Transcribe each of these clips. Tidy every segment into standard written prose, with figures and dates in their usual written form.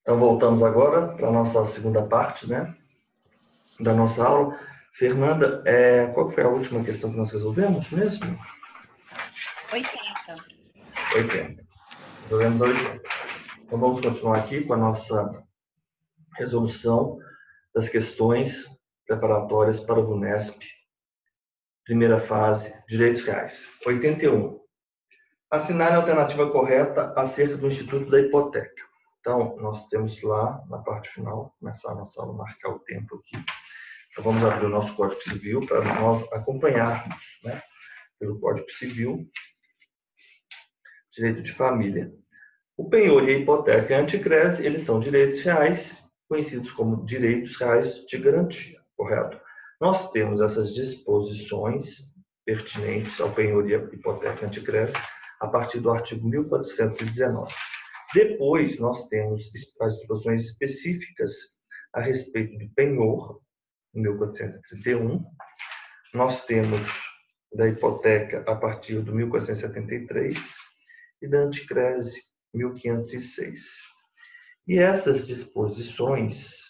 Então, voltamos agora para a nossa segunda parte, né, da nossa aula. Fernanda, qual foi a última questão que nós resolvemos mesmo? 80. 80. Resolvemos a 80. Então, vamos continuar aqui com a nossa resolução das questões preparatórias para o VUNESP. Primeira fase, direitos reais. 81. Assinale a alternativa correta acerca do Instituto da Hipoteca. Então, nós temos lá, na parte final, começar a nossa aula, marcar o tempo aqui. Então, vamos abrir o nosso Código Civil para nós acompanharmos, né, pelo Código Civil, direito de família. O penhor e a hipoteca anticrese, eles são direitos reais, conhecidos como direitos reais de garantia, correto? Nós temos essas disposições pertinentes ao penhor e a hipoteca anticrese a partir do artigo 1419. Depois, nós temos as disposições específicas a respeito do penhor, em 1431. Nós temos da hipoteca a partir do 1473 e da anticrese 1506. E essas disposições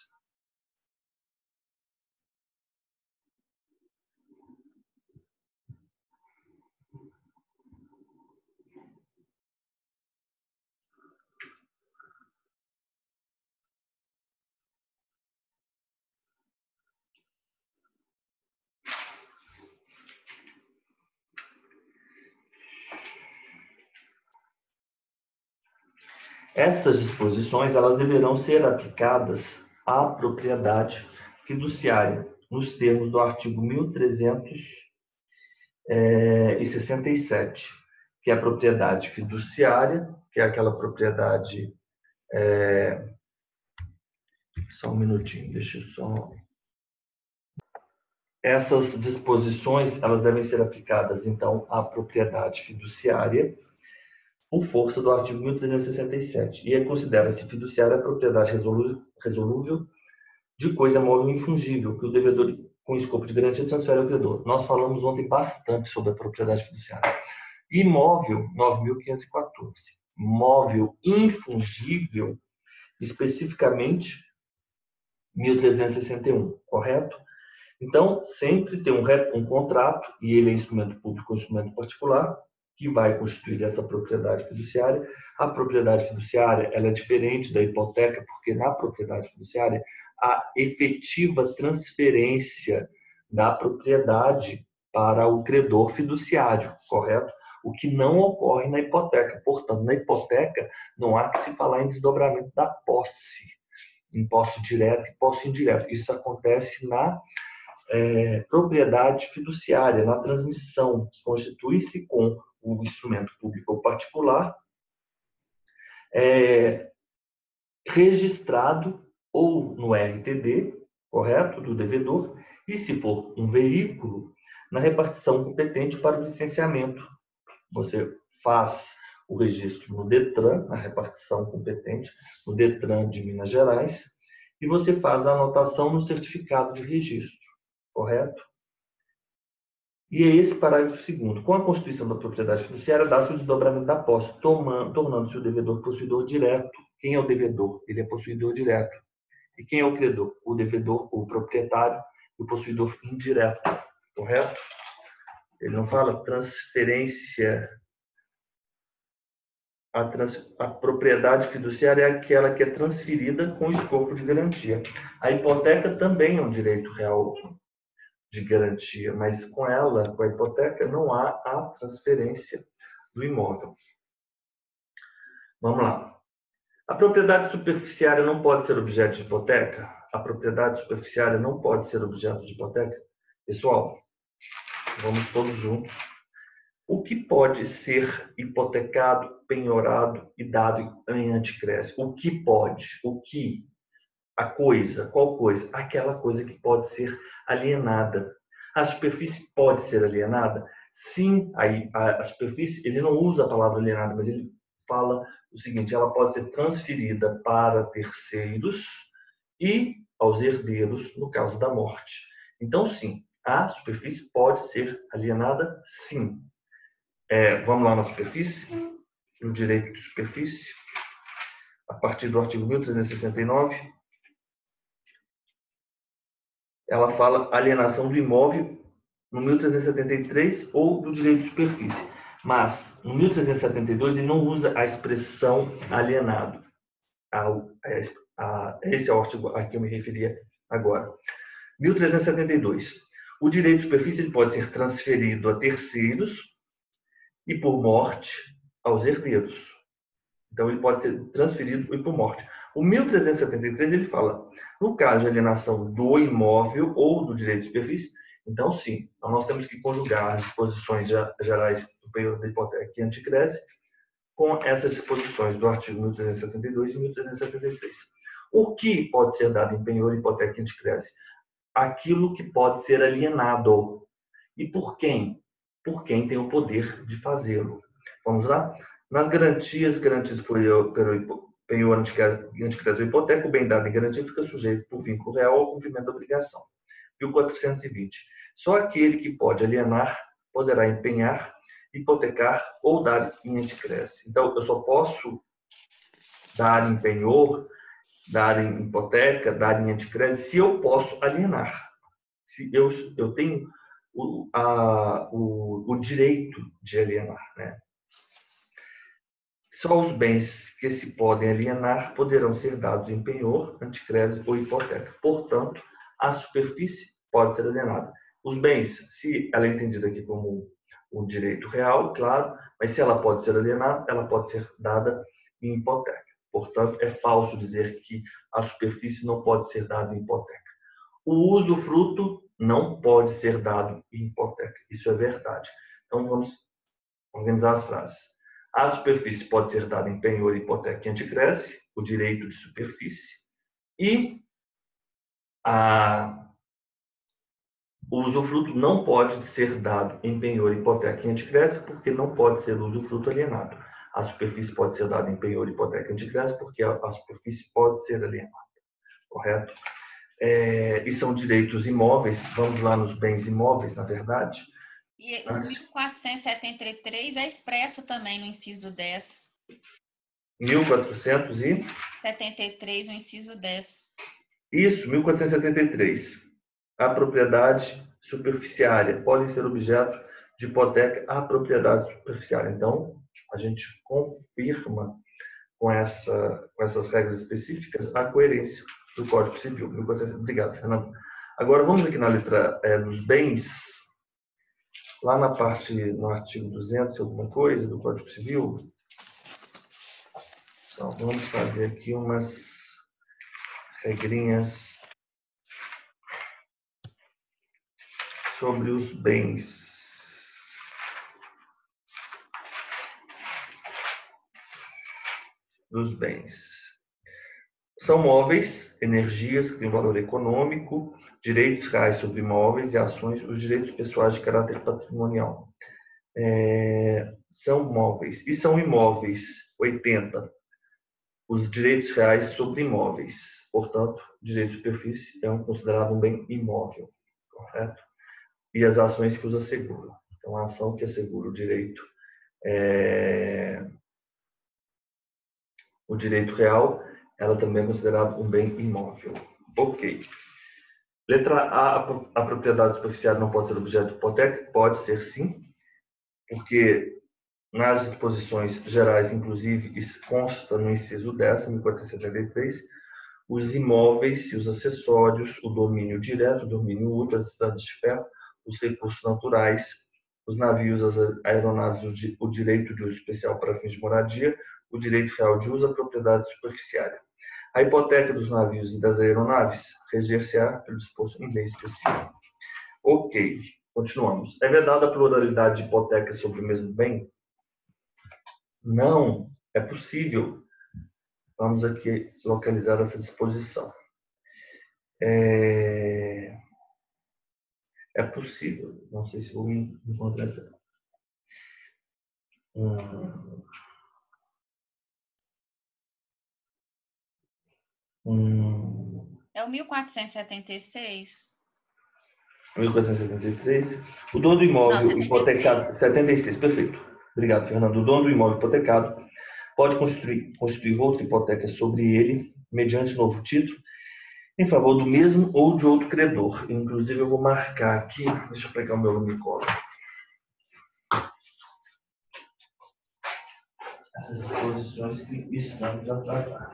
elas deverão ser aplicadas à propriedade fiduciária, nos termos do artigo 1367, que é a propriedade fiduciária, que é aquela propriedade... Só um minutinho, deixa eu só... Essas disposições, elas devem ser aplicadas, então, à propriedade fiduciária, por força do artigo 1367, e considera-se fiduciária a propriedade resolúvel de coisa móvel e infungível, que o devedor, com escopo de garantia, transfere ao credor. Nós falamos ontem bastante sobre a propriedade fiduciária. Imóvel, 9.514. Móvel infungível, especificamente, 1361, correto? Então, sempre tem um contrato, e ele é instrumento público ou instrumento particular, que vai constituir essa propriedade fiduciária. A propriedade fiduciária, ela é diferente da hipoteca, porque na propriedade fiduciária, a efetiva transferência da propriedade para o credor fiduciário, correto? O que não ocorre na hipoteca. Portanto, na hipoteca, não há que se falar em desdobramento da posse, em posse direta e posse indireta. Isso acontece na propriedade fiduciária, na transmissão, que constitui-se com o instrumento público ou particular, registrado ou no RTD, correto, do devedor, e se for um veículo, na repartição competente para o licenciamento. Você faz o registro no DETRAN, na repartição competente, no DETRAN de Minas Gerais, e você faz a anotação no certificado de registro, correto? E é esse parágrafo segundo. Com a constituição da propriedade fiduciária, dá-se o desdobramento da posse, tornando-se o devedor possuidor direto. Quem é o devedor? Ele é possuidor direto. E quem é o credor? O devedor, o proprietário, e o possuidor indireto. Correto? Ele não fala transferência. A propriedade fiduciária é aquela que é transferida com escopo de garantia. A hipoteca também é um direito real de garantia, mas com ela, com a hipoteca, não há a transferência do imóvel. Vamos lá. A propriedade superficiária não pode ser objeto de hipoteca? A propriedade superficiária não pode ser objeto de hipoteca? Pessoal, vamos todos juntos. O que pode ser hipotecado, penhorado e dado em anticrese? O que pode? O que? A coisa. Qual coisa? Aquela coisa que pode ser alienada. A superfície pode ser alienada? Sim, a superfície, ele não usa a palavra alienada, mas ele fala o seguinte, ela pode ser transferida para terceiros e aos herdeiros no caso da morte. Então, sim, a superfície pode ser alienada? Sim. Vamos lá na superfície? No direito de superfície. a partir do artigo 1369, ela fala alienação do imóvel no 1373 ou do direito de superfície. Mas no 1372 ele não usa a expressão alienado. Esse é o artigo a que eu me referia agora. 1372. O direito de superfície ele pode ser transferido a terceiros e por morte aos herdeiros. Então ele pode ser transferido e por morte. O 1373 ele fala, no caso de alienação do imóvel ou do direito de superfície, então sim, então nós temos que conjugar as disposições gerais do período da hipoteca e anticrese com essas disposições do artigo 1372 e 1373. O que pode ser dado em penhor, hipoteca e anticrese? Aquilo que pode ser alienado. E por quem? Por quem tem o poder de fazê-lo. Vamos lá? Nas garantias pelo penhor, anticrese ou hipoteca, o bem dado em garantia fica sujeito por vínculo real ao cumprimento da obrigação. 1420. Só aquele que pode alienar poderá empenhar, hipotecar ou dar em anticrese. Então, eu só posso dar em penhor, dar em hipoteca, dar em anticrese, se eu posso alienar. Se eu tenho o direito de alienar, né? Só os bens que se podem alienar poderão ser dados em penhor, anticrese ou hipoteca. Portanto, a superfície pode ser alienada. Os bens, se ela é entendida aqui como um direito real, claro, mas se ela pode ser alienada, ela pode ser dada em hipoteca. Portanto, é falso dizer que a superfície não pode ser dada em hipoteca. O usufruto não pode ser dado em hipoteca. Isso é verdade. Então, vamos organizar as frases. A superfície pode ser dada em penhor, hipoteca e anticrese, o direito de superfície, e o usufruto não pode ser dado em penhor, hipoteca e anticrese, porque não pode ser usufruto alienado. A superfície pode ser dada em penhor, hipoteca e anticrese, porque a superfície pode ser alienada. Correto? E são direitos imóveis. Vamos lá nos bens imóveis, na verdade. E o 1473 é expresso também no inciso 10. 1473 no inciso 10. Isso, 1473. A propriedade superficiária podem ser objeto de hipoteca à propriedade superficiária. Então, a gente confirma com essas regras específicas a coerência do Código Civil. Obrigado, Fernando. Agora, vamos aqui na letra dos bens. Lá na parte, no artigo 200, alguma coisa do Código Civil. Então, vamos fazer aqui umas regrinhas sobre os bens. Dos bens. São móveis, energias que têm valor econômico, direitos reais sobre imóveis e ações, os direitos pessoais de caráter patrimonial. São móveis. E são imóveis, 80. Os direitos reais sobre imóveis. Portanto, direito de superfície é considerado um bem imóvel. Correto? E as ações que os asseguram. Então, a ação que assegura o direito real, ela também é considerada um bem imóvel. Ok. Letra A propriedade superficiária não pode ser objeto de hipoteca? Pode ser sim, porque nas disposições gerais, inclusive, isso consta no inciso 10, 1473, os imóveis e os acessórios, o domínio direto, o domínio útil, as estradas de ferro, os recursos naturais, os navios, as aeronaves, o direito de uso especial para fins de moradia, o direito real de uso, a propriedade superficiária. A hipoteca dos navios e das aeronaves reger-se-á pelo disposto em lei específico. Ok, continuamos. É vedada a pluralidade de hipotecas sobre o mesmo bem? Não, é possível. Vamos aqui localizar essa disposição. É possível. Não sei se vou encontrar essa. É o 1476? 1473. O dono do imóvel hipotecado. 76, perfeito. Obrigado, Fernando. O dono do imóvel hipotecado Pode constituir outra hipoteca sobre ele, mediante novo título, em favor do mesmo ou de outro credor. Inclusive, eu vou marcar aqui, deixa eu pegar o meu lumicómetro. Essas exposições que estamos atrasando.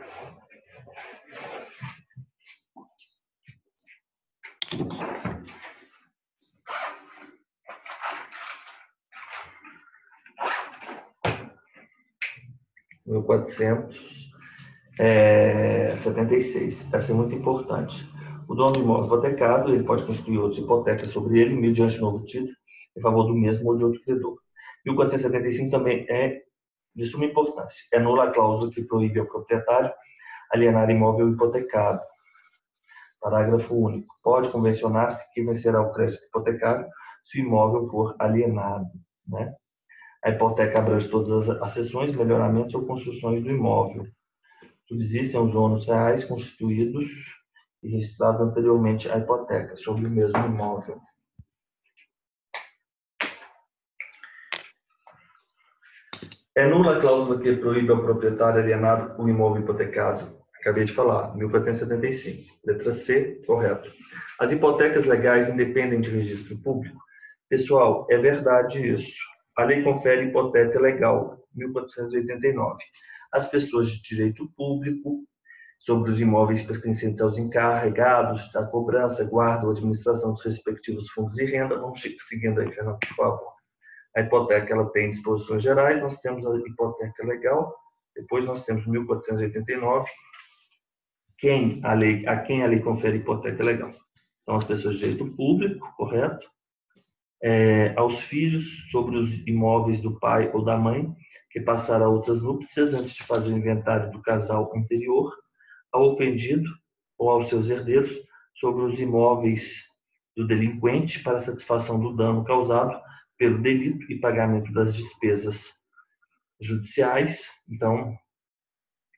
Mil 476. Essa é muito importante. O dono do imóvel hipotecado, ele pode constituir outras hipotecas sobre ele, mediante novo título, em favor do mesmo ou de outro credor. 1475 também é de suma importância. É nula a cláusula que proíbe ao proprietário alienar imóvel hipotecado. Parágrafo único. Pode convencionar-se que vencerá o crédito hipotecário se o imóvel for alienado, né? A hipoteca abrange todas as seções, melhoramentos ou construções do imóvel. Subsistem os ônus reais constituídos e registrados anteriormente à hipoteca sobre o mesmo imóvel. É nula a cláusula que proíbe ao proprietário alienar o imóvel hipotecado. Acabei de falar, 1475. Letra C, correto. As hipotecas legais independem de registro público. Pessoal, é verdade isso. A lei confere hipoteca legal, 1489. As pessoas de direito público sobre os imóveis pertencentes aos encarregados da cobrança, guarda ou administração dos respectivos fundos e renda. Vamos seguindo aí, Fernando, por favor. A hipoteca ela tem disposições gerais, nós temos a hipoteca legal, depois nós temos 1489, a quem a lei confere hipoteca legal. Então, as pessoas de direito público, correto? Aos filhos sobre os imóveis do pai ou da mãe, que passaram a outras núpcias antes de fazer o inventário do casal anterior, ao ofendido ou aos seus herdeiros sobre os imóveis do delinquente para satisfação do dano causado pelo delito e pagamento das despesas judiciais. Então,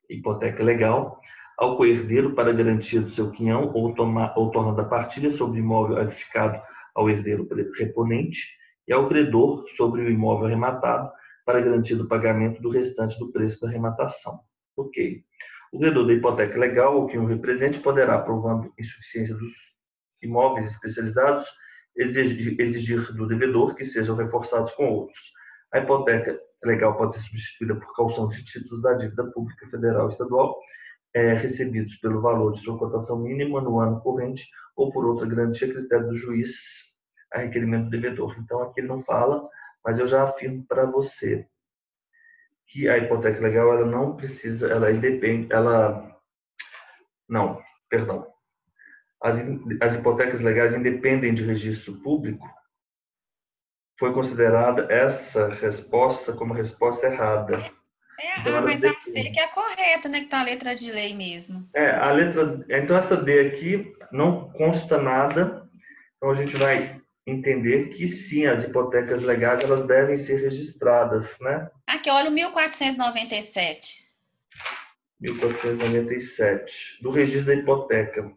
hipoteca legal, ao coerdeiro para garantia do seu quinhão ou torna da partilha sobre imóvel adjudicado ao herdeiro reponente e ao credor sobre o imóvel arrematado para garantia do pagamento do restante do preço da arrematação. Ok. O credor da hipoteca legal ou que o represente poderá, provando insuficiência dos imóveis especializados, exigir do devedor que sejam reforçados com outros. A hipoteca legal pode ser substituída por caução de títulos da dívida pública federal e estadual, recebidos pelo valor de sua cotação mínima no ano corrente ou por outra garantia a critério do juiz a requerimento do devedor. Então, aqui ele não fala, mas eu já afirmo para você que a hipoteca legal, ela não precisa, as hipotecas legais independem de registro público. Foi considerada essa resposta como resposta errada. Mas a C que é correta, né? Que tá a letra de lei mesmo. Então essa D aqui não consta nada. Então a gente vai entender que sim, as hipotecas legais elas devem ser registradas, né? Aqui, olha o 1497. 1497, do registro da hipoteca.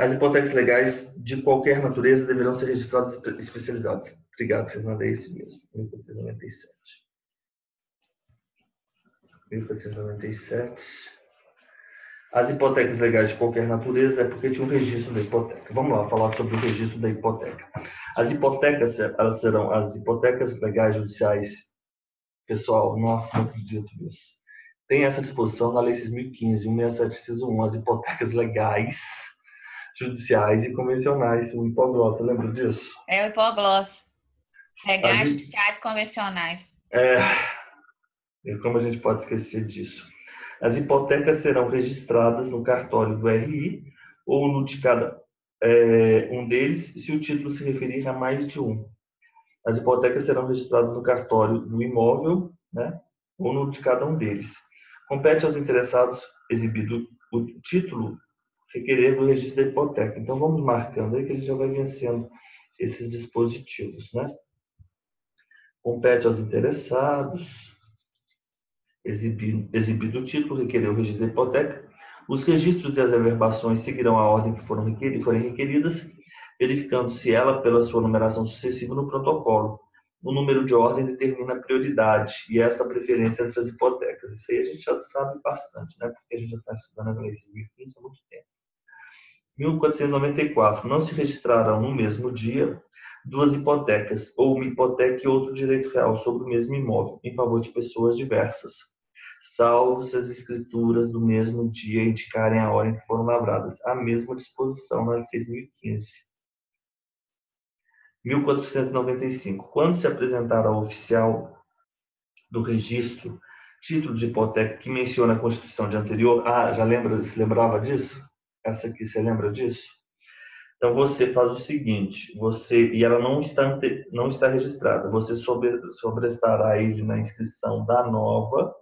As hipotecas legais de qualquer natureza deverão ser registradas especializadas. Obrigado, Fernanda, é isso mesmo. 1497. 1497. As hipotecas legais de qualquer natureza é porque tinha um registro da hipoteca. Vamos lá falar sobre o registro da hipoteca. As hipotecas, elas serão as hipotecas legais judiciais. Pessoal, nossa, não acredito nisso. Tem essa disposição na Lei 6.015, 167, as hipotecas legais, judiciais e convencionais, o hipogloss, você lembra disso? É o hipogloss. Legais, judiciais, convencionais. E como a gente pode esquecer disso? As hipotecas serão registradas no cartório do RI ou no de cada um deles, se o título se referir a mais de um. As hipotecas serão registradas no cartório do imóvel, né, ou no de cada um deles. Compete aos interessados, exibido o título, requerer do registro da hipoteca. Então, vamos marcando aí que a gente já vai vencendo esses dispositivos, né? Compete aos interessados, exibido o título, requerer o registro da hipoteca. Os registros e as averbações seguirão a ordem que forem requeridas, verificando-se ela pela sua numeração sucessiva no protocolo. o número de ordem determina a prioridade e esta preferência entre as hipotecas. Isso aí a gente já sabe bastante, né? Porque a gente já está estudando a Lei 6.015 há muito tempo. 1494. Não se registrarão no mesmo dia duas hipotecas, ou uma hipoteca e outro direito real sobre o mesmo imóvel, em favor de pessoas diversas, salvo se as escrituras do mesmo dia indicarem a hora em que foram lavradas. A mesma disposição na 6.015. 1495. Quando se apresentar ao oficial do registro título de hipoteca que menciona a Constituição de anterior, se lembrava disso? Essa aqui, você lembra disso? Então, você faz o seguinte, e ela não está registrada, você sobrestará ele na inscrição da nova,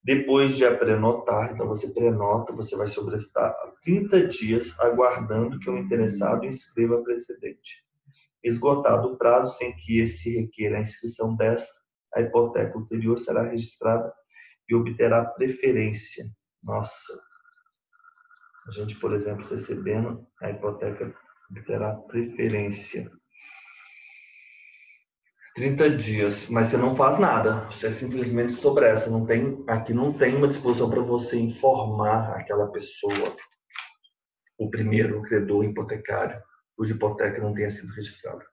depois de a prenotar, então você prenota, você vai sobrestar 30 dias, aguardando que o interessado inscreva a precedente. Esgotado o prazo sem que se requeira a inscrição desta, a hipoteca ulterior será registrada e obterá preferência. Nossa! A gente, por exemplo, recebendo a hipoteca, terá preferência. 30 dias, mas você não faz nada. Você simplesmente sobressa. Aqui não tem uma disposição para você informar aquela pessoa, o primeiro credor hipotecário, cuja hipoteca não tenha sido registrada.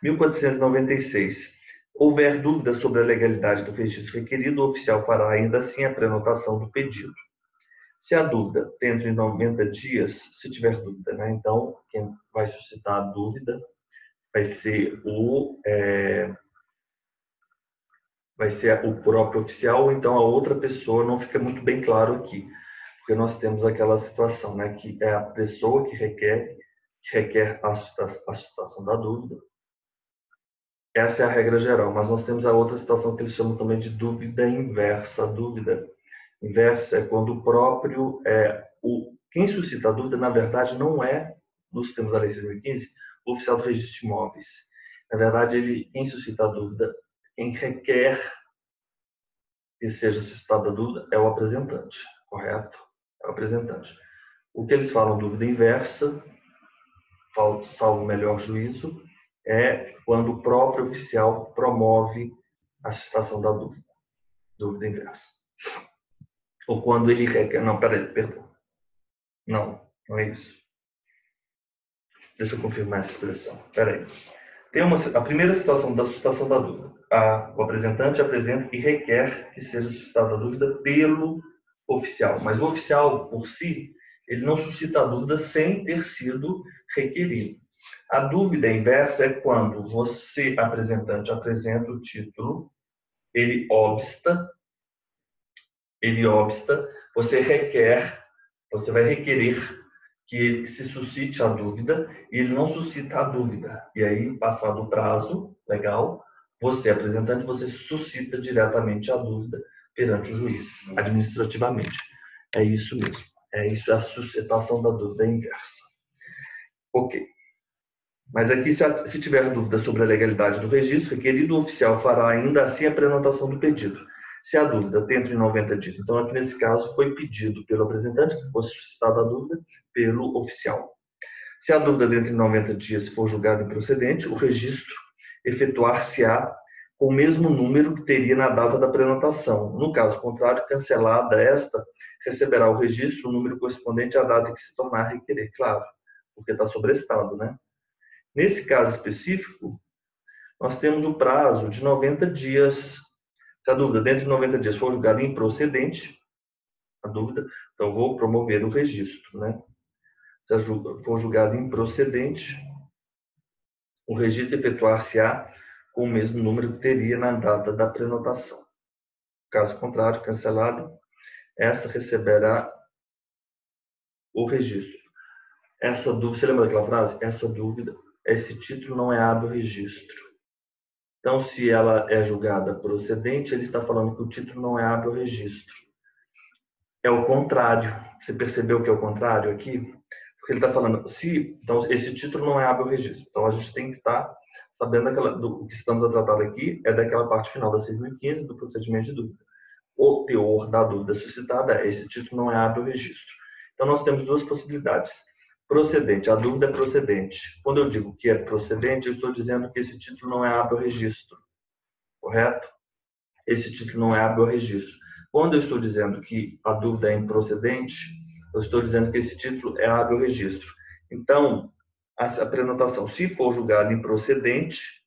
1496. Houver dúvida sobre a legalidade do registro requerido, o oficial fará ainda assim a prenotação do pedido. Se a dúvida dentro de 90 dias, se tiver dúvida, né? Então, quem vai suscitar a dúvida vai ser o próprio oficial, ou então a outra pessoa, não fica muito bem claro aqui, porque nós temos aquela situação, né? Que é a pessoa que requer a suscitação da dúvida. Essa é a regra geral, mas nós temos a outra situação que eles chamam também de dúvida inversa. A dúvida inversa é quando o próprio quem suscita a dúvida, na verdade, não é, nos termos da Lei 6.015, o oficial do registro de imóveis. Na verdade, quem suscita a dúvida, quem requer que seja suscitada a dúvida é o apresentante, correto? É o apresentante. O que eles falam dúvida inversa, salvo o melhor juízo, é quando o próprio oficial promove a suscitação da dúvida. Dúvida inversa. Ou quando ele requer... Não, perdão. Não é isso. Deixa eu confirmar essa expressão. Peraí. A primeira situação da suscitação da dúvida. O apresentante apresenta e requer que seja suscitada a dúvida pelo oficial. Mas o oficial, por si, ele não suscita a dúvida sem ter sido requerido. A dúvida inversa é quando você, apresentante, apresenta o título, ele obsta, você vai requerer que se suscite a dúvida e ele não suscita a dúvida. E aí, passado o prazo legal, você, apresentante, você suscita diretamente a dúvida perante o juiz, administrativamente. É isso mesmo. É isso, a suscitação da dúvida inversa. Ok. Mas aqui, se tiver dúvida sobre a legalidade do registro, o requerido oficial fará ainda assim a prenotação do pedido. Se a dúvida dentro de 90 dias, então aqui nesse caso foi pedido pelo apresentante que fosse suscitada a dúvida pelo oficial. Se a dúvida dentro de 90 dias for julgada improcedente, o registro efetuar-se-á com o mesmo número que teria na data da prenotação. No caso contrário, cancelada esta, receberá o registro o número correspondente à data que se tornar a requerer. Claro, porque está sobrestado, né? Nesse caso específico, nós temos o prazo de 90 dias. Se a dúvida dentro de 90 dias for julgada improcedente, então vou promover o registro, né? Se for julgada improcedente, o registro efetuar-se-á com o mesmo número que teria na data da prenotação. Caso contrário, cancelado, esta receberá o registro. Essa dúvida, você lembra daquela frase? Esse título não é hábil registro. Então, se ela é julgada procedente, ele está falando que o título não é hábil registro. É o contrário. Você percebeu que é o contrário aqui? Porque ele está falando, então, esse título não é hábil registro. Então, a gente tem que estar sabendo do que estamos a tratar aqui, é daquela parte final da 6.015, do procedimento de dúvida. O teor da dúvida suscitada é, esse título não é hábil registro. Então, nós temos duas possibilidades. Procedente. A dúvida é procedente. Quando eu digo que é procedente, eu estou dizendo que esse título não é hábil ao registro. Correto? Esse título não é hábil ao registro. Quando eu estou dizendo que a dúvida é improcedente, eu estou dizendo que esse título é hábil ao registro. Então, a prenotação, se for julgada improcedente,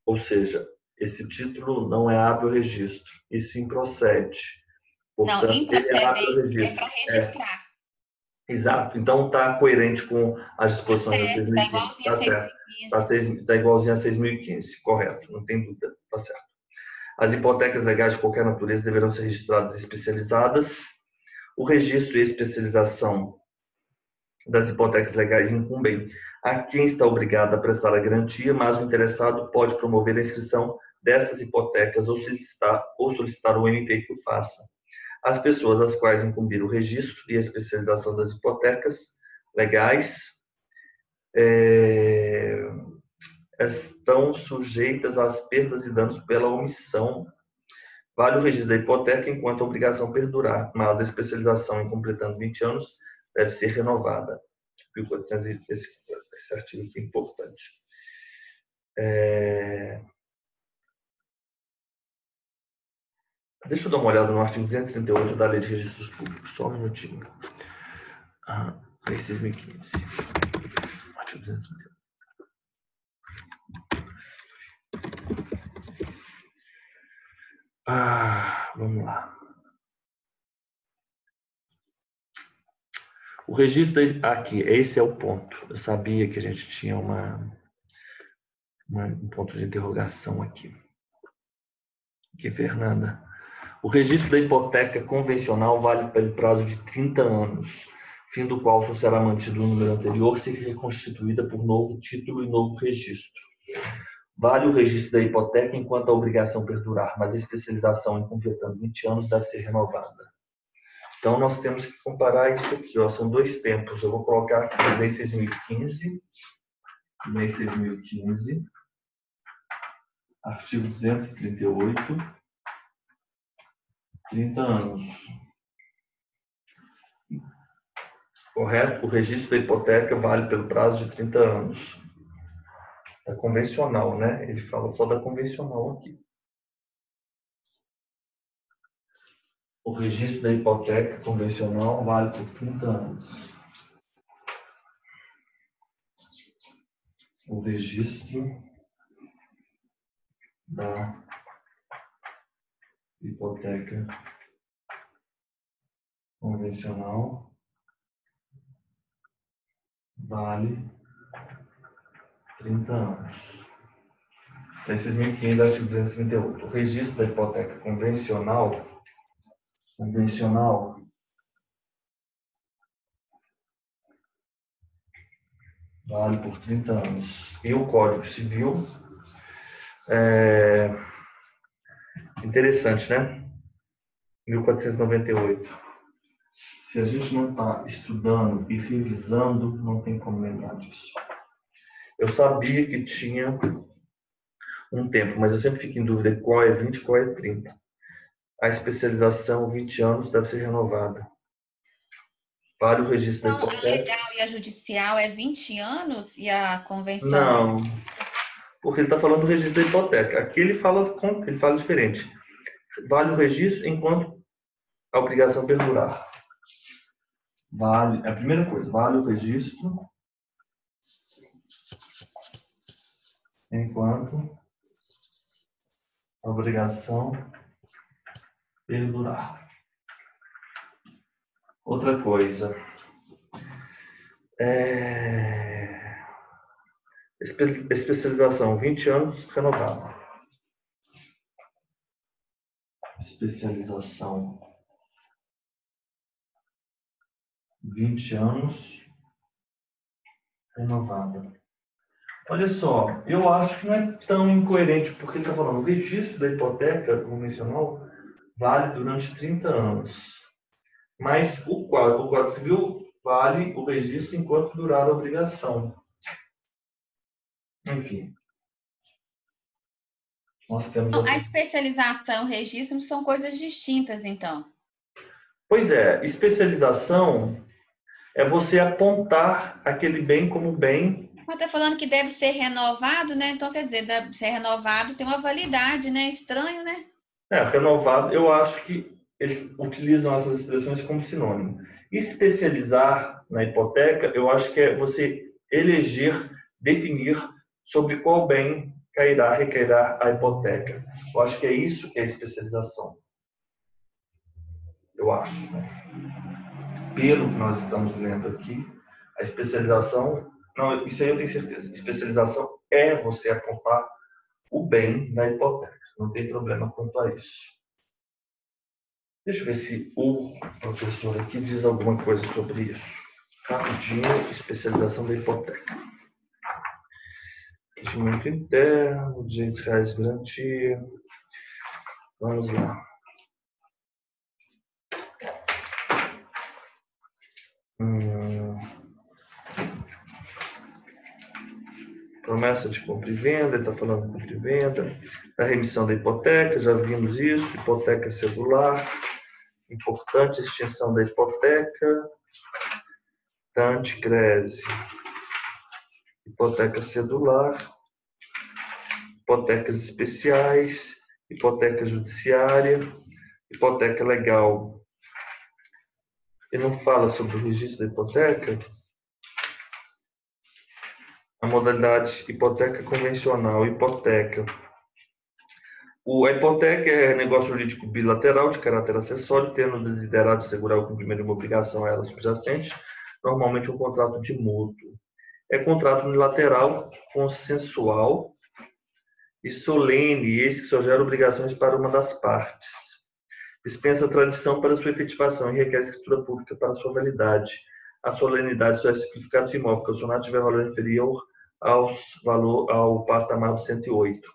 ou seja, esse título não é hábil ao registro, e sim procede. Portanto, Não, ele é hábil ao improcedente é registro. para registrar. Exato. Então, está coerente com as disposições da Certo, tá 6.015. igualzinho a Está certo. 6.015. Está igualzinho a 6.015. Correto. Não tem dúvida. Está certo. As hipotecas legais de qualquer natureza deverão ser registradas e especializadas. O registro e a especialização das hipotecas legais incumbem a quem está obrigado a prestar a garantia, mas o interessado pode promover a inscrição destas hipotecas ou solicitar o MP que o faça. As pessoas às quais incumbir o registro e a especialização das hipotecas legais estão sujeitas às perdas e danos pela omissão. Vale o registro da hipoteca enquanto a obrigação perdurar, mas a especialização em completando 20 anos deve ser renovada. 1400, esse artigo aqui é importante. Deixa eu dar uma olhada no artigo 238 da Lei de Registros Públicos, só um minutinho. Lei 6.015. Artigo 238. Vamos lá. O registro aqui, esse é o ponto. Eu sabia que a gente tinha um ponto de interrogação aqui. Aqui, Fernanda. O registro da hipoteca convencional vale pelo prazo de 30 anos, fim do qual só será mantido o número anterior se reconstituída por novo título e novo registro. Vale o registro da hipoteca enquanto a obrigação perdurar, mas a especialização em completando 20 anos deve ser renovada. Então, nós temos que comparar isso aqui, ó, são dois tempos. Eu vou colocar aqui a Lei 6.015, Lei 6.015, artigo 238, 30 anos. Correto? O registro da hipoteca vale pelo prazo de 30 anos. É convencional, né? Ele fala só da convencional aqui. O registro da hipoteca convencional vale por 30 anos. O registro da hipoteca convencional vale 30 anos. Lei 6.015, artigo 238. O registro da hipoteca convencional vale por 30 anos. E o Código Civil interessante, né? 1498. Se a gente não está estudando e revisando, não tem como lembrar disso. Eu sabia que tinha um tempo, mas eu sempre fico em dúvida qual é 20 e qual é 30. A especialização, 20 anos, deve ser renovada. Vale o registro da Então, a hipoteca? legal e a judicial é 20 anos e a convencional? Não, porque ele está falando do registro da hipoteca. Aqui ele fala diferente. Vale o registro enquanto a obrigação perdurar. Vale, a primeira coisa, vale o registro enquanto a obrigação perdurar. Outra coisa, especialização, 20 anos, renovada. Especialização, 20 anos, renovada. Olha só, eu acho que não é tão incoerente, porque ele está falando, o registro da hipoteca convencional vale durante 30 anos. Mas o Código Civil vale o registro enquanto durar a obrigação. Enfim. Nós temos Então, a especialização e o registro são coisas distintas, então. Pois é, especialização É você apontar aquele bem como bem. Mas está falando que deve ser renovado, né? Então, quer dizer, deve ser renovado tem uma validade, né? Estranho, né? Renovado, eu acho que eles utilizam essas expressões como sinônimo. Especializar na hipoteca, eu acho que é você eleger, definir sobre qual bem recairá a hipoteca. Eu acho que é isso que é especialização. Eu acho, né? Pelo que nós estamos lendo aqui, a especialização, não, isso aí eu tenho certeza. Especialização é você apontar o bem da hipoteca. Não tem problema quanto a isso. Deixa eu ver se o professor aqui diz alguma coisa sobre isso. Rapidinho, especialização da hipoteca. Investimento interno, R$ 200 garantia. Vamos lá. Promessa de compra e venda, ele está falando de compra e venda. A remissão da hipoteca, já vimos isso. Hipoteca celular. Importante extinção da hipoteca. Anticrese. Hipoteca celular. Hipotecas especiais. Hipoteca judiciária. Hipoteca legal. Ele não fala sobre o registro da hipoteca. A modalidade hipoteca convencional, hipoteca. A hipoteca é negócio jurídico bilateral de caráter acessório, tendo desiderado assegurar o cumprimento de uma obrigação a ela subjacente, normalmente um contrato de mútuo. É contrato unilateral, consensual e solene, esse que só gera obrigações para uma das partes. Dispensa a tradição para sua efetivação e requer escritura pública para sua validade. A solenidade só é simplificada se imóvel calcionado tiver valor inferior ao patamar do 108.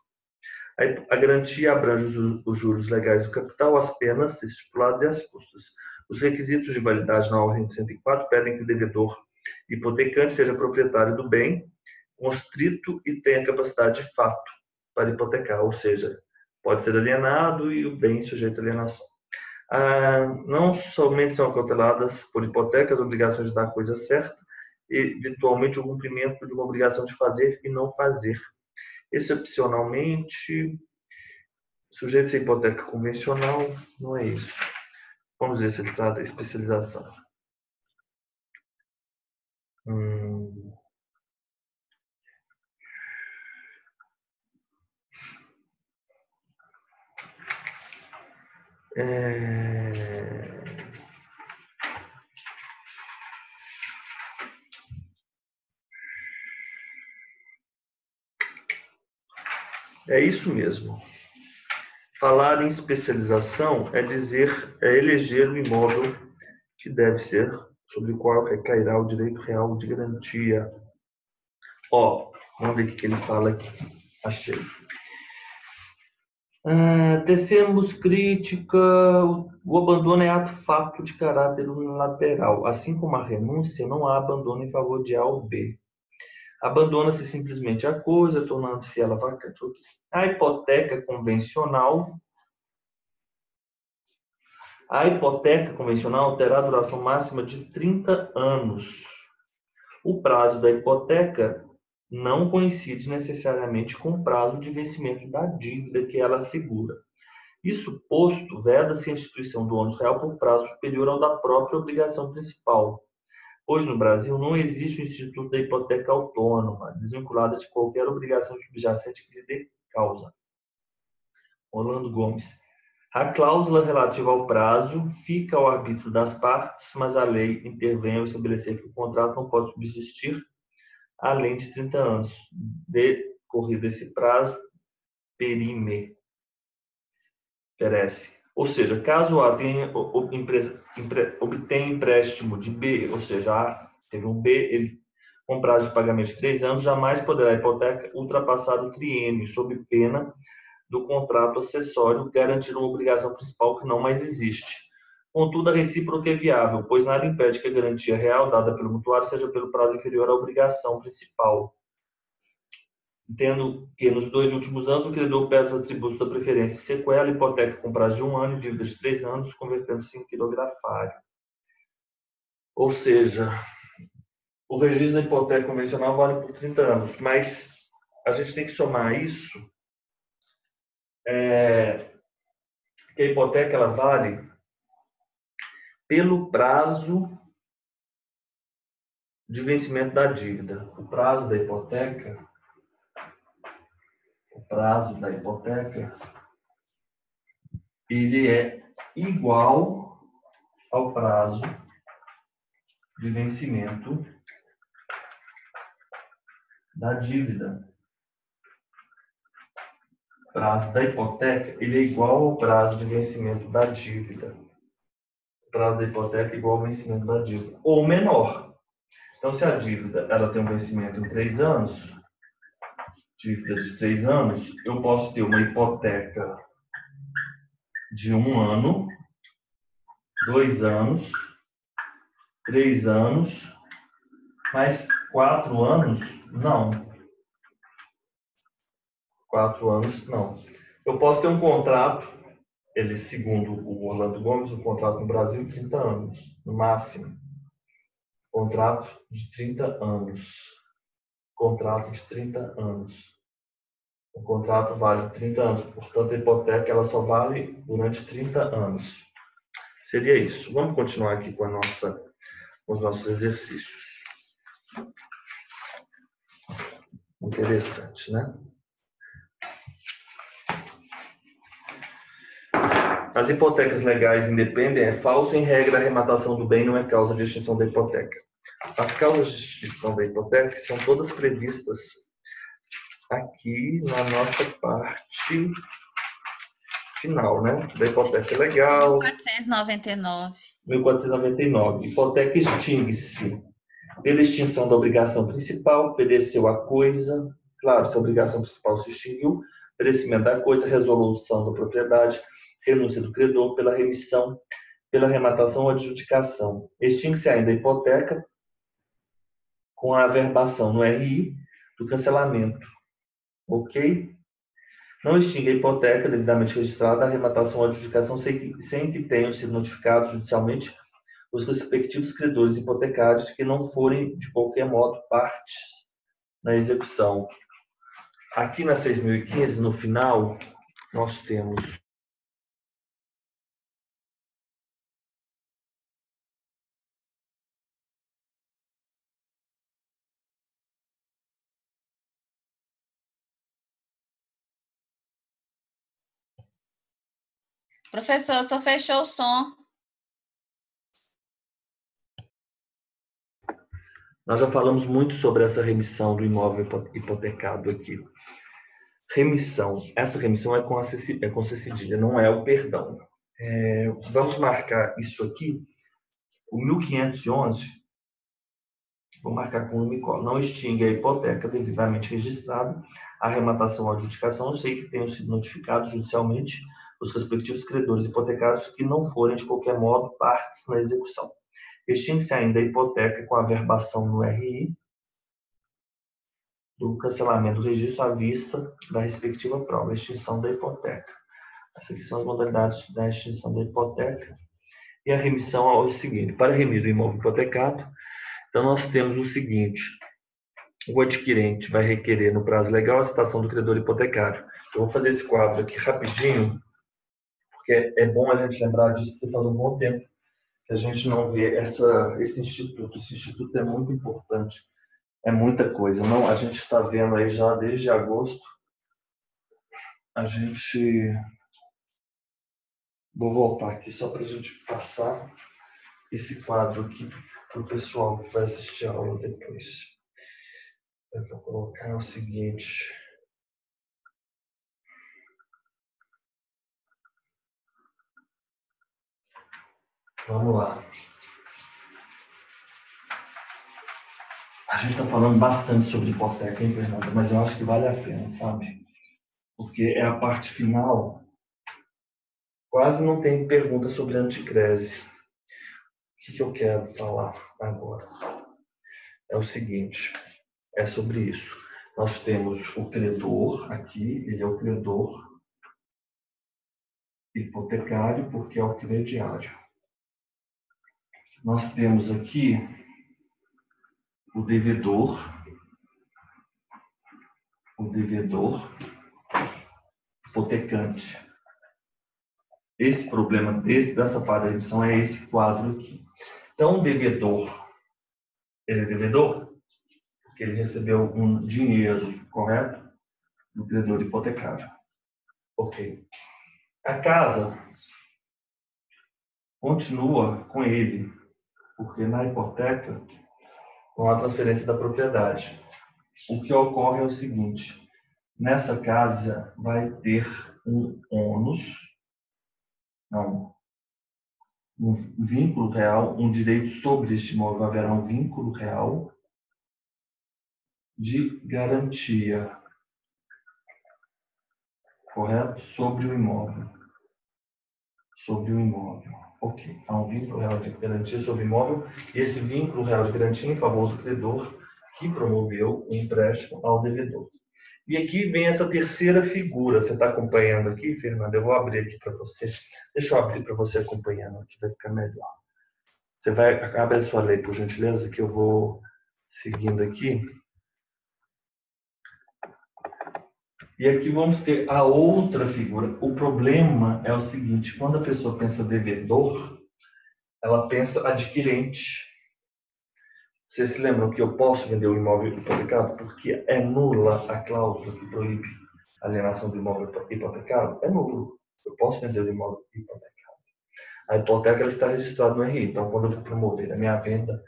A garantia abrange os juros legais do capital, as penas estipuladas e as custas. Os requisitos de validade na ordem do 104 pedem que o devedor hipotecante seja proprietário do bem constrito e tenha capacidade de fato para hipotecar, ou seja, pode ser alienado e o bem sujeito à alienação. Não somente são cauteladas por hipoteca as obrigações de dar a coisa certa, eventualmente o cumprimento de uma obrigação de fazer e não fazer. Excepcionalmente, sujeito a hipoteca convencional, não é isso. Vamos ver se ele trata da especialização. É isso mesmo. Falar em especialização é eleger o imóvel que deve ser, sobre o qual recairá o direito real de garantia. Vamos ver o que ele fala aqui. Achei. Tecemos crítica. O abandono é ato fato de caráter unilateral. Assim como a renúncia, não há abandono em favor de A ou B. Abandona-se simplesmente a coisa, tornando-se ela vacante. A hipoteca convencional terá a duração máxima de 30 anos. O prazo da hipoteca não coincide necessariamente com o prazo de vencimento da dívida que ela assegura. Isso posto, veda-se a instituição do ônus real por prazo superior ao da própria obrigação principal, pois no Brasil não existe o instituto da hipoteca autônoma, desvinculada de qualquer obrigação subjacente que lhe dê causa. Orlando Gomes. A cláusula relativa ao prazo fica ao arbítrio das partes, mas a lei intervém ao estabelecer que o contrato não pode subsistir além de 30 anos. Decorrido esse prazo, perece. Ou seja, caso A obtenha empréstimo de B, ou seja, A teve um B, ele com prazo de pagamento de 3 anos, jamais poderá a hipoteca ultrapassar o triênio, sob pena do contrato acessório garantir uma obrigação principal que não mais existe. Contudo, a recíproca é viável, pois nada impede que a garantia real dada pelo mutuário seja pelo prazo inferior à obrigação principal. Tendo que, nos 2 últimos anos, o credor perde os atributos da preferência e sequela, hipoteca com prazo de 1 ano e dívida de 3 anos, convertendo-se em quirografário. Ou seja, o registro da hipoteca convencional vale por 30 anos, mas a gente tem que somar isso, que a hipoteca ela vale pelo prazo de vencimento da dívida. O prazo da hipoteca, ele é igual ao prazo de vencimento da dívida. O prazo da hipoteca, ele é igual ao prazo de vencimento da dívida. O prazo da hipoteca é igual ao vencimento da dívida, ou menor. Então, se a dívida ela tem um vencimento em 3 anos, dívida de 3 anos, eu posso ter uma hipoteca de 1 ano, 2 anos, 3 anos, mas 4 anos, não. 4 anos, não. Eu posso ter um contrato, ele, segundo o Orlando Gomes, um contrato no Brasil de 30 anos, no máximo. Contrato de 30 anos. Contrato de 30 anos. O contrato vale 30 anos, portanto, a hipoteca ela só vale durante 30 anos. Seria isso. Vamos continuar aqui com os nossos exercícios. Interessante, né? As hipotecas legais independem é falso em regra a arrematação do bem não é causa de extinção da hipoteca. As causas de extinção da hipoteca são todas previstas aqui na nossa parte final, né? Da hipoteca legal. 1499. 1499. Hipoteca extingue-se pela extinção da obrigação principal, pereceu a coisa. Claro, se a obrigação principal se extinguiu, perecimento da coisa, resolução da propriedade, renúncia do credor pela remissão, pela arrematação ou adjudicação. Extingue-se ainda a hipoteca com a averbação no RI do cancelamento. Ok? Não extingue a hipoteca devidamente registrada a arrematação ou adjudicação sem que tenham sido notificados judicialmente os respectivos credores hipotecários que não forem, de qualquer modo, partes na execução. Aqui na 6.015, no final, nós temos Professor, só fechou o som. Nós já falamos muito sobre essa remissão do imóvel hipotecado aqui. Remissão. Essa remissão é com C cedilha, não é o perdão. Vamos marcar isso aqui. O 1511, vou marcar com o Micó. Não extingue a hipoteca devidamente registrada, a arrematação ou adjudicação, eu sei que tenham sido notificados judicialmente os respectivos credores hipotecários que não forem, de qualquer modo, partes na execução. Extingue-se ainda a hipoteca com a averbação no RI do cancelamento do registro à vista da respectiva prova, extinção da hipoteca. Essas aqui são as modalidades da extinção da hipoteca. E a remissão é o seguinte: para remir o imóvel hipotecado, então nós temos o seguinte: o adquirente vai requerer no prazo legal a citação do credor hipotecário. Eu vou fazer esse quadro aqui rapidinho, porque é bom a gente lembrar disso, porque faz um bom tempo que a gente não vê esse instituto. Esse instituto é muito importante, é muita coisa. Não, a gente está vendo aí já desde agosto. Vou voltar aqui só para a gente passar esse quadro aqui para o pessoal que vai assistir a aula depois. Eu vou colocar o seguinte. Vamos lá. A gente está falando bastante sobre hipoteca, hein, Fernanda? Mas eu acho que vale a pena, sabe? Porque é a parte final. Quase não tem pergunta sobre anticrese. O que eu quero falar agora? É o seguinte, é sobre isso. Nós temos o credor aqui, ele é o credor hipotecário porque é o crediário. nós temos aqui o devedor hipotecante. Esse problema dessa parte da remissão é esse quadro aqui. Então, o devedor, ele é devedor porque ele recebeu um dinheiro, correto? Do credor hipotecário. Ok. A casa continua com ele, porque na hipoteca não há transferência da propriedade. O que ocorre é o seguinte: nessa casa vai ter um ônus, não, um vínculo real, um direito sobre este imóvel, haverá um vínculo real de garantia, correto? Sobre o imóvel. Ok. Há um vínculo real de garantia sobre o imóvel e esse vínculo real de garantia em favor do credor que promoveu o empréstimo ao devedor. E aqui vem essa terceira figura. Você está acompanhando aqui, Fernanda? Eu vou abrir aqui para você. Deixa eu abrir para você acompanhando aqui, vai ficar melhor. Você vai, abre a sua lei, por gentileza, que eu vou seguindo aqui. E aqui vamos ter a outra figura. O problema é o seguinte: quando a pessoa pensa devedor, ela pensa adquirente. Vocês se lembram que eu posso vender o imóvel hipotecado porque é nula a cláusula que proíbe a alienação do imóvel hipotecado? É nulo. Eu posso vender o imóvel hipotecado. A hipoteca ela está registrada no RI. Então, quando eu vou promover a minha venda,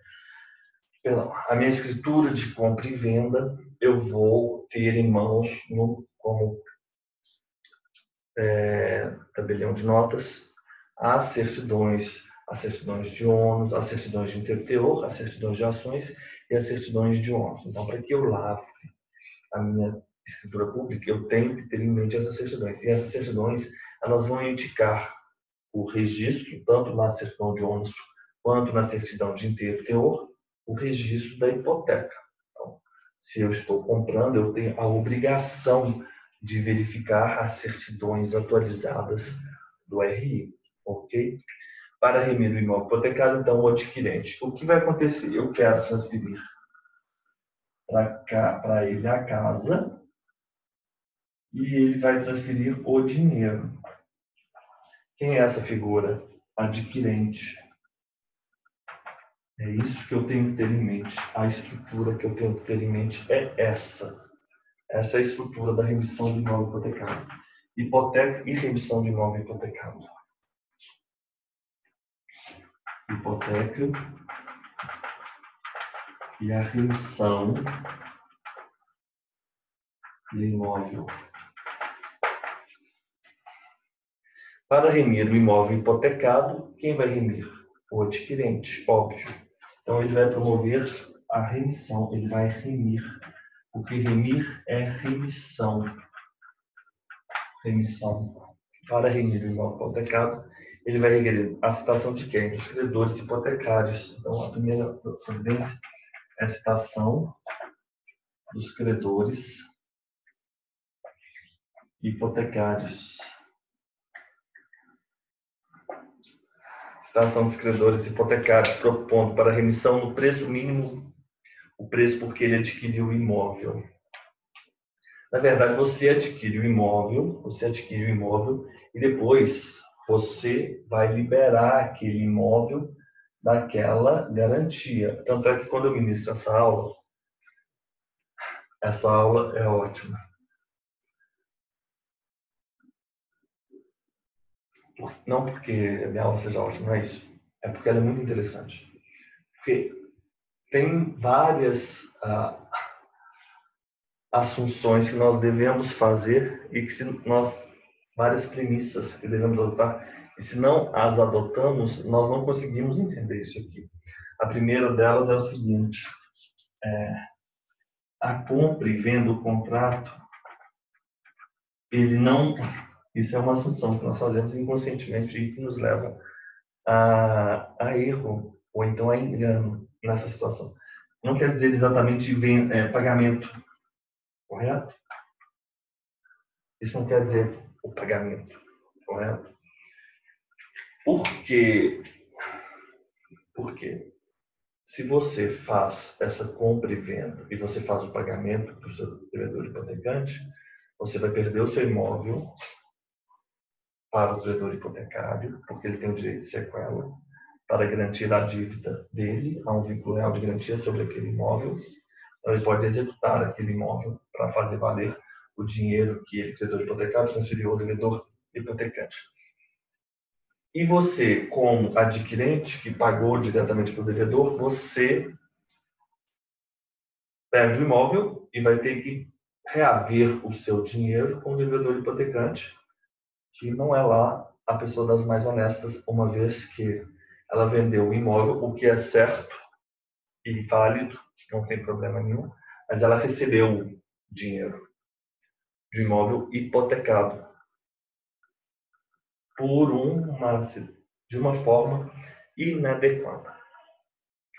a minha escritura de compra e venda, eu vou ter em mãos como tabelião de notas as certidões de ônus, as certidões de interteor, as certidões de ações e as certidões de ônus. Então, para que eu lavre a minha escritura pública, eu tenho que ter em mente essas certidões. E essas certidões, elas vão indicar o registro, tanto na certidão de ônus quanto na certidão de interteor, o registro da hipoteca. Então, se eu estou comprando, eu tenho a obrigação de verificar as certidões atualizadas do RI, ok? Para remir o imóvel hipotecado, então, o adquirente. O que vai acontecer? Eu quero transferir para ele a casa e ele vai transferir o dinheiro. Quem é essa figura? Adquirente. É isso que eu tenho que ter em mente. A estrutura que eu tenho que ter em mente é essa. Essa é a estrutura da remissão de imóvel hipotecado. Hipoteca e remissão de imóvel hipotecado. Hipoteca e a remissão de imóvel. Para remir o imóvel hipotecado, quem vai remir? O adquirente, óbvio. Então, ele vai promover a remissão, ele vai remir. Porque remir é remissão. Remissão. Para remir o imóvel hipotecado, ele vai requerer a citação de quem? Dos credores hipotecários. Então, a primeira providência é a citação dos credores hipotecários. Citação dos credores hipotecários propondo para remissão no preço mínimo, o preço porque ele adquiriu o imóvel. Na verdade, você adquire o imóvel e depois você vai liberar aquele imóvel daquela garantia. Tanto é que quando eu ministro essa aula é ótima. Não porque a minha aula seja ótima, não é isso. É porque ela é muito interessante. Porque tem várias assunções que nós devemos fazer e que várias premissas que devemos adotar, e se não as adotamos, nós não conseguimos entender isso aqui. A primeira delas é o seguinte: a compra e venda do contrato, isso é uma assunção que nós fazemos inconscientemente e que nos leva a erro ou então a engano nessa situação. Não quer dizer exatamente pagamento, correto? Isso não quer dizer o pagamento, correto? Porque Por quê? Se você faz essa compra e venda e você faz o pagamento para o seu devedor hipotecante, você vai perder o seu imóvel para o devedor hipotecário, porque ele tem o direito de sequela, para garantir a dívida dele, há um vínculo real de garantia sobre aquele imóvel. Então, ele pode executar aquele imóvel para fazer valer o dinheiro que ele, credor hipotecário, transferiu ao devedor hipotecante. E você, como adquirente, que pagou diretamente para o devedor, você perde o imóvel e vai ter que reaver o seu dinheiro com o devedor hipotecante, que não é lá a pessoa das mais honestas, uma vez que ela vendeu o imóvel, o que é certo e válido, não tem problema nenhum, mas ela recebeu dinheiro de imóvel hipotecado de uma forma inadequada,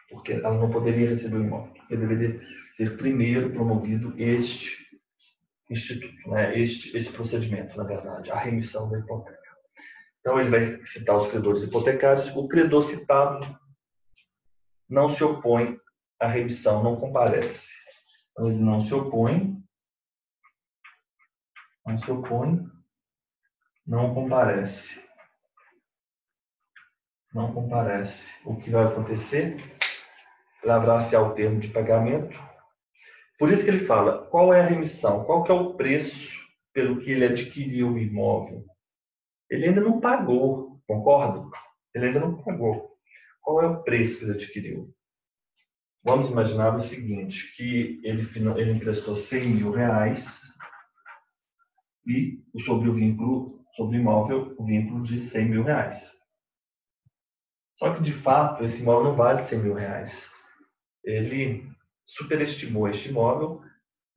porque ela não poderia receber o imóvel, porque deveria ser primeiro promovido este instituto, né? Esse procedimento, na verdade, a remissão da hipoteca. Então, ele vai citar os credores hipotecários. O credor citado não se opõe à remissão, não comparece. Então, ele não se opõe, não comparece. Não comparece. O que vai acontecer? Lavrar-se ao termo de pagamento. Por isso que ele fala, qual é a remissão? Qual que é o preço pelo que ele adquiriu o imóvel? Ele ainda não pagou, concorda? Ele ainda não pagou. Qual é o preço que ele adquiriu? Vamos imaginar o seguinte, que ele emprestou 100 mil reais e sobre o vínculo, sobre o imóvel, o vínculo de 100 mil reais. Só que, de fato, esse imóvel não vale 100 mil reais. Ele superestimou este imóvel,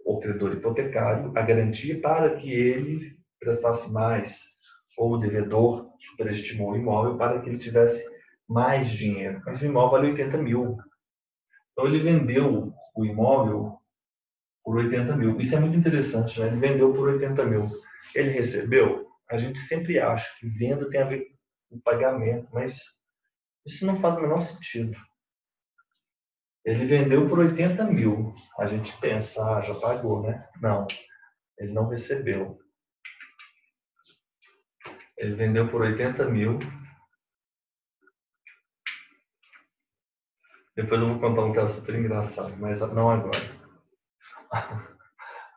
o credor hipotecário, a garantia para que ele prestasse mais, ou o devedor superestimou o imóvel para que ele tivesse mais dinheiro. Mas o imóvel vale 80 mil. Então, ele vendeu o imóvel por 80 mil. Isso é muito interessante, né? Ele vendeu por 80 mil. Ele recebeu? A gente sempre acha que venda tem a ver com o pagamento, mas isso não faz o menor sentido. Ele vendeu por 80 mil. A gente pensa, já pagou, né? Não, ele não recebeu. Ele vendeu por 80 mil. Depois eu vou contar um caso super engraçado, mas não agora.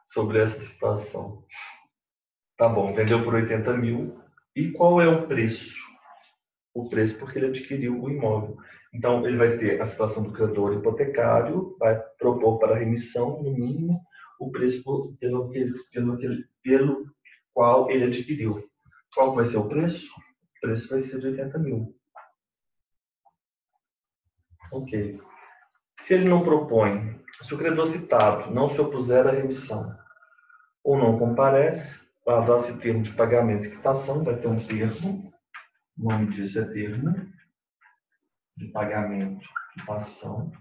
Sobre essa situação. Tá bom, vendeu por 80 mil. E qual é o preço? O preço porque ele adquiriu o imóvel. Então, ele vai ter a situação do credor hipotecário, vai propor para a remissão, no mínimo, o preço pelo qual ele adquiriu. Qual vai ser o preço? O preço vai ser de 80 mil. Ok. Se ele não propõe, se o credor citado não se opuser à remissão ou não comparece, haverá-se termo de pagamento e quitação, vai ter um termo, o nome disso é termo de pagamento e quitação,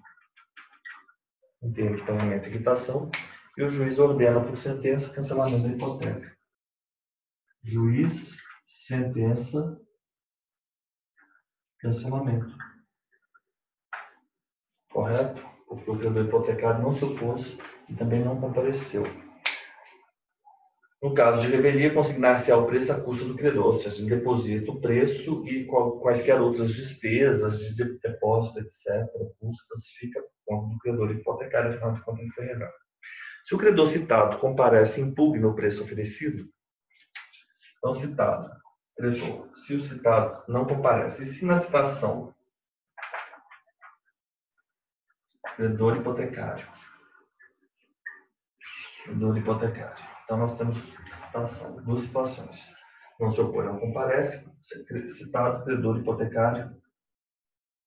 um termo de pagamento e quitação, e o juiz ordena por sentença cancelamento da hipoteca. Juiz, sentença, cancelamento. Correto? Porque o credor hipotecário não se opôs e também não compareceu. No caso de revelia, consignar-se ao preço a custa do credor, ou seja, deposita o preço e quaisquer outras despesas de depósito, etc., custas, fica por conta do credor hipotecário, afinal de contas, ele foi regado. Se o credor citado comparece e impugna o preço oferecido, então citado, credor, se o citado não comparece, e se na citação, credor hipotecário, então nós temos duas situações. Não se opõe, não comparece, citado, credor hipotecário,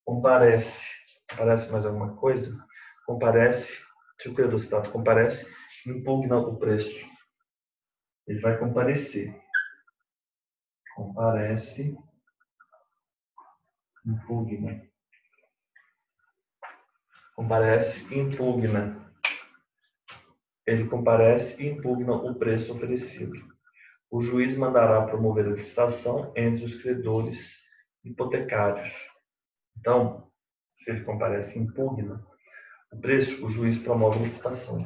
comparece. Comparece mais alguma coisa? Comparece, se o credor citado comparece, impugna o preço. Ele vai comparecer. Comparece, impugna. Comparece, impugna. Ele comparece e impugna o preço oferecido. O juiz mandará promover a licitação entre os credores hipotecários. Então, se ele comparece e impugna o preço, o juiz promove licitação.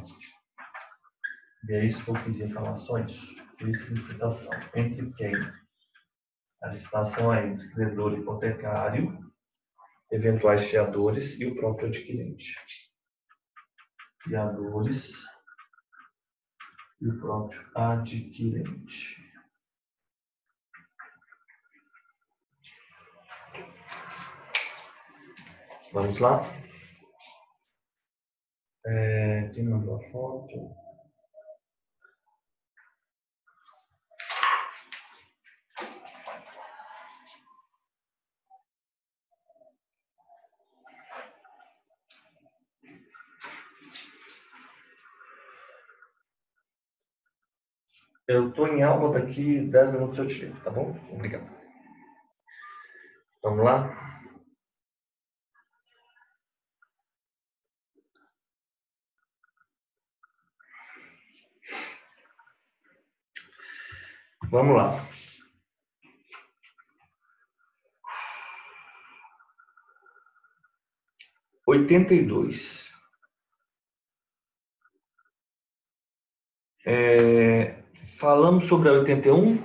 E é isso que eu queria falar, só isso. Isso, licitação. Entre quem? A licitação é entre credor hipotecário, eventuais fiadores e o próprio adquirente. Fiadores e o próprio adquirente. Vamos lá? Quem mandou a foto? Eu estou em aula, daqui 10 minutos eu te ligo, tá bom? Obrigado. Vamos lá? Vamos lá. (82). Falamos sobre a 81.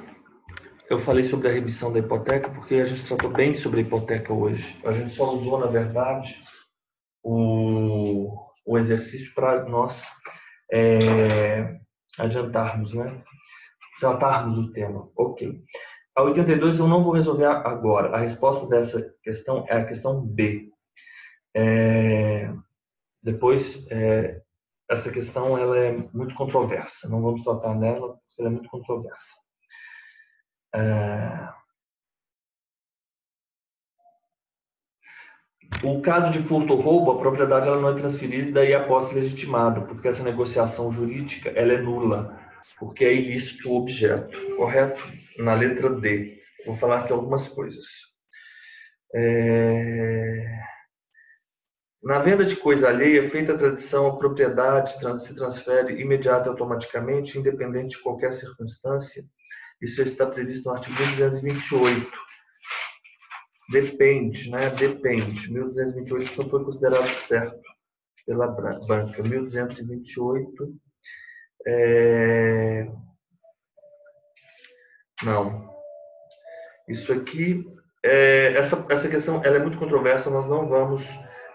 Eu falei sobre a remissão da hipoteca porque a gente tratou bem sobre a hipoteca hoje. A gente só usou, na verdade, o exercício para nós adiantarmos, né? Tratarmos o tema. Ok. A 82 eu não vou resolver agora. A resposta dessa questão é a questão B. Depois, essa questão ela é muito controversa. Não vamos tratar nela porque ela é muito controversa. O caso de furto ou roubo, a propriedade ela não é transferida e a posse legitimada, porque essa negociação jurídica ela é nula, porque é ilícito o objeto, correto? Na letra D. Vou falar aqui algumas coisas. Na venda de coisa alheia, feita a tradição, a propriedade se transfere imediata e automaticamente, independente de qualquer circunstância. Isso está previsto no artigo 1228. Depende, né? Depende. 1228 não foi considerado certo pela banca. 1228 não. Isso aqui, essa questão ela é muito controversa, nós não vamos...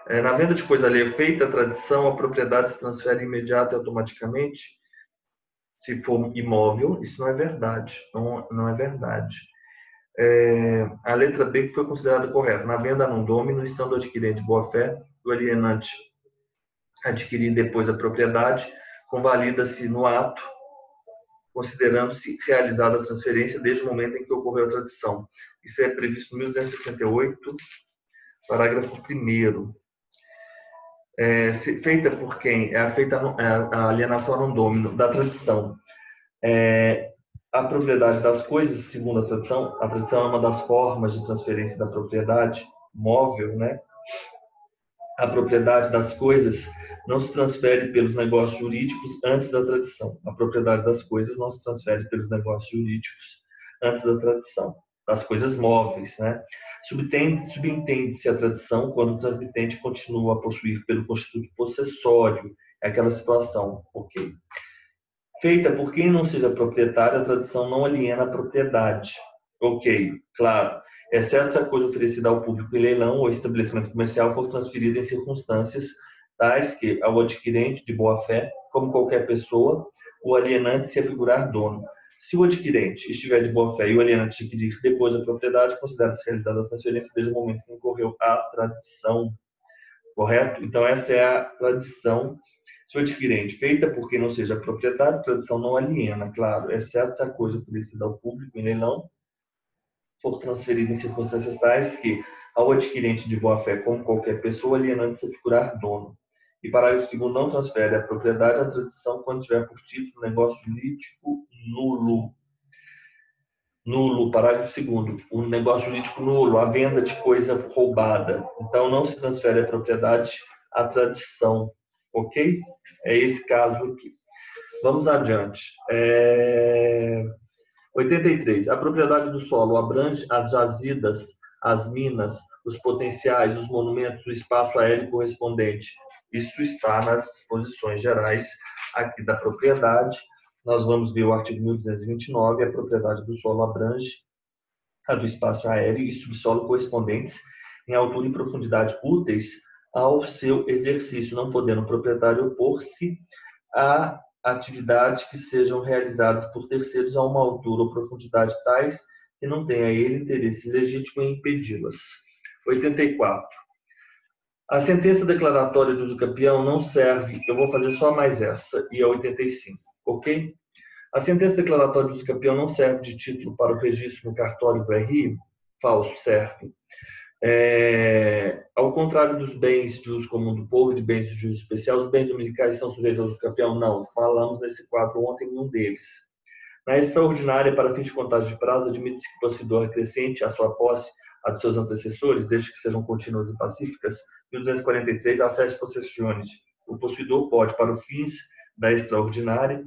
na venda de coisa alheia feita a tradição, a propriedade se transfere imediata e automaticamente. Se for imóvel, isso não é verdade. Não é verdade. A letra B que foi considerada correta. Na venda non domino, estando o adquirente boa-fé, o alienante adquirir depois a propriedade, convalida-se no ato, considerando-se realizada a transferência desde o momento em que ocorreu a tradição. Isso é previsto no 1268, parágrafo 1º. Feita por quem? A alienação non domino da tradição. A propriedade das coisas, segundo a tradição é uma das formas de transferência da propriedade móvel, né? A propriedade das coisas não se transfere pelos negócios jurídicos antes da tradição. A propriedade das coisas não se transfere pelos negócios jurídicos antes da tradição. Das coisas móveis, né? Subentende-se a tradição quando o transmitente continua a possuir pelo constituto possessório. É aquela situação, ok? Feita por quem não seja proprietário, a tradição não aliena a propriedade. Ok, claro. Exceto se a coisa oferecida ao público em leilão ou estabelecimento comercial for transferida em circunstâncias tais que, ao adquirente de boa-fé, como qualquer pessoa, o alienante se afigurar dono. Se o adquirente estiver de boa-fé e o alienante adquirir depois a propriedade, considera-se realizada a transferência desde o momento em que ocorreu a tradição. Correto? Então, essa é a tradição. Se o adquirente feita por quem não seja proprietário, a tradição não aliena, claro, exceto se a coisa oferecida ao público em leilão for transferida em circunstâncias tais que, ao adquirente de boa-fé, como qualquer pessoa, alienante se figurar dono. E parágrafo 2º não transfere a propriedade à tradição quando tiver por título negócio jurídico nulo. Nulo, parágrafo 2º, um negócio jurídico nulo, a venda de coisa roubada. Então, não se transfere a propriedade à tradição, ok? É esse caso aqui. Vamos adiante. 83. A propriedade do solo abrange as jazidas, as minas os potenciais, os monumentos, o espaço aéreo correspondente. Isso está nas disposições gerais aqui da propriedade. Nós vamos ver o artigo 1229, a propriedade do solo abrange a do espaço aéreo e subsolo correspondentes em altura e profundidade úteis ao seu exercício, não podendo o proprietário opor-se a atividades que sejam realizadas por terceiros a uma altura ou profundidade tais que não tenha ele interesse legítimo em impedi-las. 84. A sentença declaratória de uso campeão não serve, eu vou fazer só mais essa, e a 85, ok? A sentença declaratória de uso campeão não serve de título para o registro no cartório do RI? Falso, serve. Ao contrário dos bens de uso comum do povo e de bens de uso especial, os bens dominicais são sujeitos ao uso campeão? Não, falamos nesse quadro ontem em um deles. Na extraordinária, para fins de contagem de prazo, admite-se que o possuidor acrescente à sua posse a dos seus antecessores, desde que sejam contínuas e pacíficas. 1243, acesso possessiones. O possuidor pode, para os fins da extraordinária,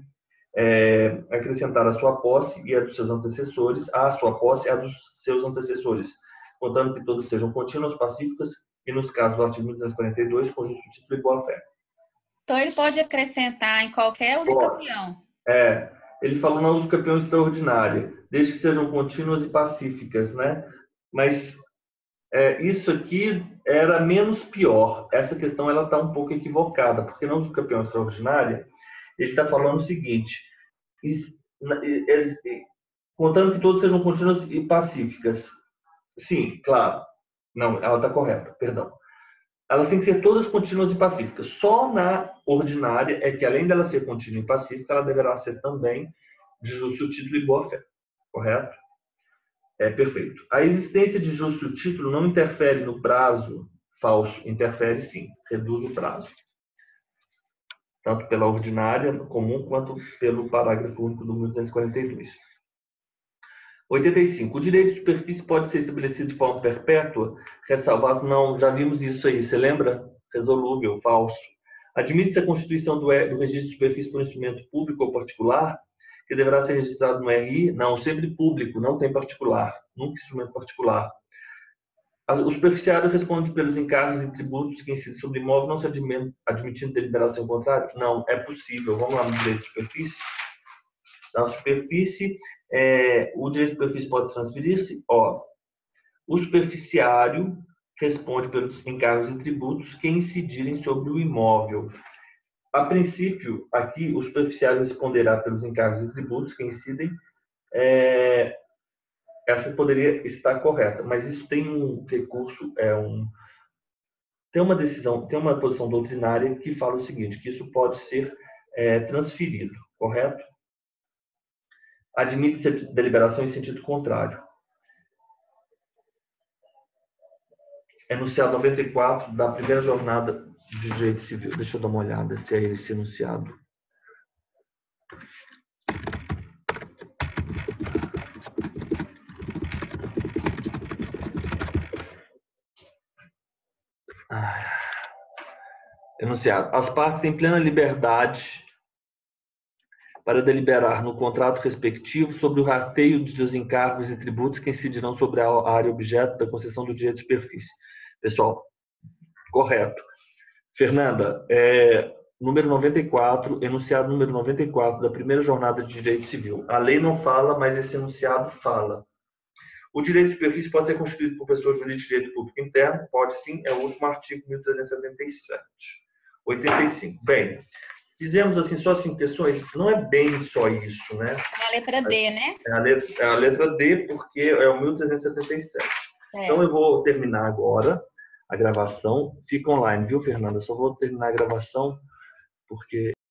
acrescentar a sua posse e a dos seus antecessores, a sua posse e a dos seus antecessores, contando que todas sejam contínuas, pacíficas e, nos casos do artigo 1242, com justo título e boa-fé. Então, ele pode acrescentar em qualquer uso campeão. Ele falou na uso campeão extraordinária, desde que sejam contínuas e pacíficas, né? Mas isso aqui era menos pior. Essa questão ela está um pouco equivocada, porque na uso campeão extraordinária, ele está falando o seguinte, contando que todas sejam contínuas e pacíficas. Sim, claro. Não, ela está correta, perdão. Elas têm que ser todas contínuas e pacíficas. Só na ordinária é que, além dela ser contínua e pacífica, ela deverá ser também de justo título e boa-fé. Correto? Perfeito. A existência de justo título não interfere no prazo. Falso. Interfere sim. Reduz o prazo. Tanto pela ordinária comum quanto pelo parágrafo único do 1242. 85. O direito de superfície pode ser estabelecido de forma perpétua? Ressalvados? Não, já vimos isso aí. Você lembra? Resolúvel. Falso. Admite-se a constituição do registro de superfície por instrumento público ou particular, que deverá ser registrado no RI? Não, sempre público, não tem particular. Nunca instrumento particular. O superficiário responde pelos encargos e tributos que incidem sobre imóvel, não se admitindo deliberação contrária? Não, é possível. Vamos lá no direito de superfície. Na superfície, o direito de superfície pode transferir-se? O superficiário responde pelos encargos e tributos que incidirem sobre o imóvel. A princípio, aqui, o superficiário responderá pelos encargos e tributos que incidem. Essa poderia estar correta, mas isso tem um recurso, tem uma decisão, tem uma posição doutrinária que fala o seguinte, que isso pode ser transferido, correto? Admite-se deliberação em sentido contrário. Enunciado 94 da primeira jornada de direito civil. Deixa eu dar uma olhada se é esse enunciado. Enunciado. As partes têm plena liberdade para deliberar no contrato respectivo sobre o rateio dos encargos e tributos que incidirão sobre a área objeto da concessão do direito de superfície. Pessoal, correto. Fernanda, número 94, enunciado número 94 da primeira jornada de direito civil. A lei não fala, mas esse enunciado fala. O direito de superfície pode ser constituído por pessoa jurídica de direito público interno? Pode sim, é o último artigo 1377. 85. Bem, fizemos assim só 5 questões, não é bem só isso, né? É a letra D, né? É a letra D, porque é o 1377. Então eu vou terminar agora a gravação. Fica online, viu, Fernanda? Só vou terminar a gravação porque